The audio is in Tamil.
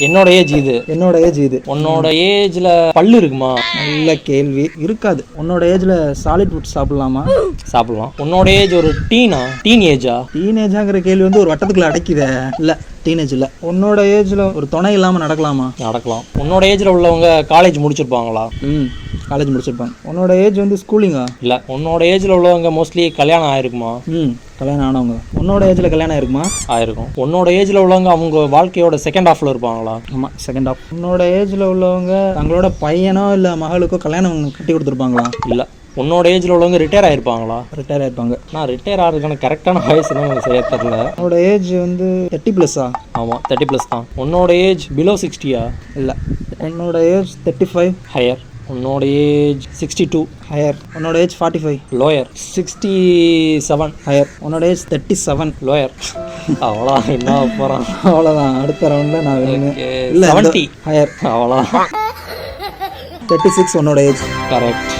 என்னோட ஏஜ் இது. என்னோட ஏஜ் இது. உன்னோட ஏஜ்ல பல்லு இருக்குமா? நல்ல கேள்வி. இருக்காது. உன்னோட ஏஜ்ல சாலிட் ஃபுட் சாப்பிடலாமா? சாப்பிடலாம். உன்னோட ஏஜ் ஒரு டீன் ஏஜா? டீனேஜாங்கிற கேள்வி வந்து ஒரு வட்டத்துக்குள்ள அடைக்குதே. இல்ல டீனேஜ் இல்ல. உன்னோட ஏஜ்ல ஒரு துணை இல்லாம நடக்கலாமா? நடக்கலாம். உன்னோட ஏஜ்ல உள்ளவங்க காலேஜ் முடிச்சிருப்பாங்களா? காலேஜ் முடிச்சிருப்பாங்க. உன்னோட ஏஜ் வந்து ஸ்கூலிங்கா? இல்ல. உன்னோட ஏஜ்ல உள்ளவங்க மோஸ்ட்லி கல்யாணம் ஆயிருக்குமா? கல்யாணம் ஆனவங்க. உன்னோட ஏஜ்ல கல்யாணம் ஆயிருக்குமா? ஆயிருக்கும். உன்னோட ஏஜ்ல உள்ளவங்க அவங்க வாழ்க்கையோட செகண்ட் ஹாஃப்ல இருப்பாங்களா? ஆமா, செகண்ட் ஹாஃப். உன்னோட ஏஜ்ல உள்ளவங்க தங்களோட பையனோ இல்ல மகளுக்கோ கல்யாணம் கட்டி கொடுத்துருப்பாங்களா? இல்ல. உன்னோட ஏஜ்ல உள்ளவங்க ரிட்டையர் ஆயிருப்பாங்களா? ரிட்டையர் ஆயிருப்பாங்க. நான் ரிட்டையர் ஆகிறதுக்கான கரெக்டான வயசு என்ன எனக்கு சரியா தெரியல. உன்னோட ஏஜ் வந்து 30+ஆ? ஆமா, 30+ தான். உன்னோட ஏஜ் பிலோ 60யா? இல்ல. உன்னோட ஏஜ் 35? ஹையர். உன்னோட ஏஜ் 62? ஹையர். உன்னோட ஏஜ் 45? லோயர். 67? ஹையர். உன்னோட ஏஜ் 37? லோயர். அவ்வளோ என்ன போகிறான். அவ்வளோதான். அடுத்த ரவுண்டில் நான் வேணும். இல்லை 70? ஹையர். அவ்வளோ. 36 உன்னோட ஏஜ். கரெக்ட்.